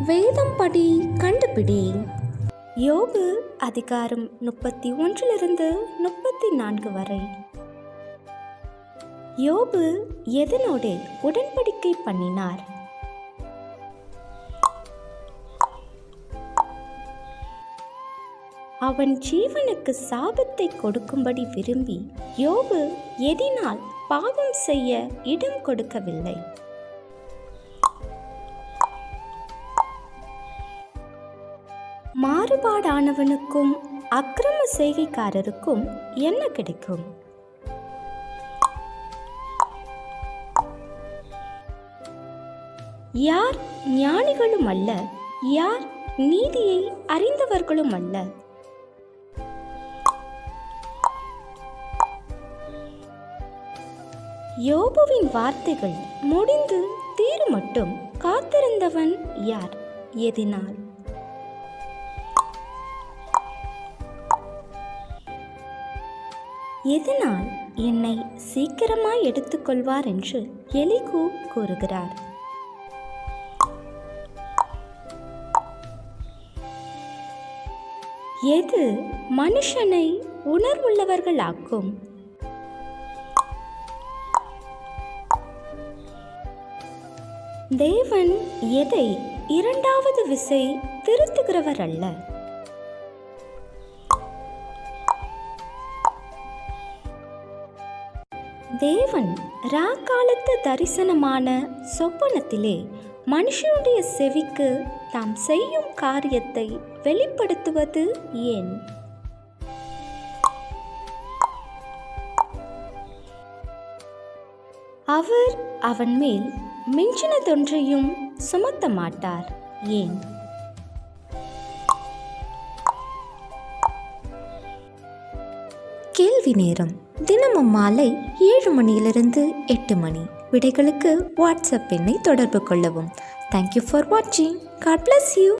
வேதம் படி கண்டுபிடி. யோபு அதிகாரம் 31 34 வரை. யோபு எதனோடு உடன்படிக்கை பண்ணினார்? அவன் ஜீவனுக்கு சாபத்தை கொடுக்கும்படி விரும்பி யோபு எதினால் பாவம் செய்ய இடம் கொடுக்கவில்லை. மாறுபாடானவனுக்கும் அக்கிரம செய்கைக்காரருக்கும் என்ன கிடைக்கும்? யார் ஞானிகளும் அல்ல, யார் நீதியை அறிந்தவர்களும் அல்ல. யோபுவின் வார்த்தைகள் முடிந்து தீரு மட்டும் காத்திருந்தவன் யார்? எதினால்? எதனால் என்னை சீக்கிரமாய் எடுத்துக்கொள்வார் என்று எலிகூ கூறுகிறார். எது மனுஷனை உணர்வுள்ளவர்களாக்கும்? தேவன் எதை இரண்டாவது விசை திருத்துகிறவர் அல்ல. தேவன் ராக்காலத்து தரிசனமான சொப்பனத்திலே மனுஷனுடைய செவிக்கு தாம் செய்யும் காரியத்தை வெளிப்படுத்துவது ஏன்? அவர் அவன் மேல் மிஞ்சினதொன்றையும் சுமத்த மாட்டார் ஏன்? கேள்வி நேரம் தினமும் மாலை 7 மணியிலிருந்து 8 மணி. விடைகளுக்கு வாட்ஸ்அப் எண்ணை தொடர்பு கொள்ளவும். தேங்க்யூ ஃபார் வாட்சிங். God bless you.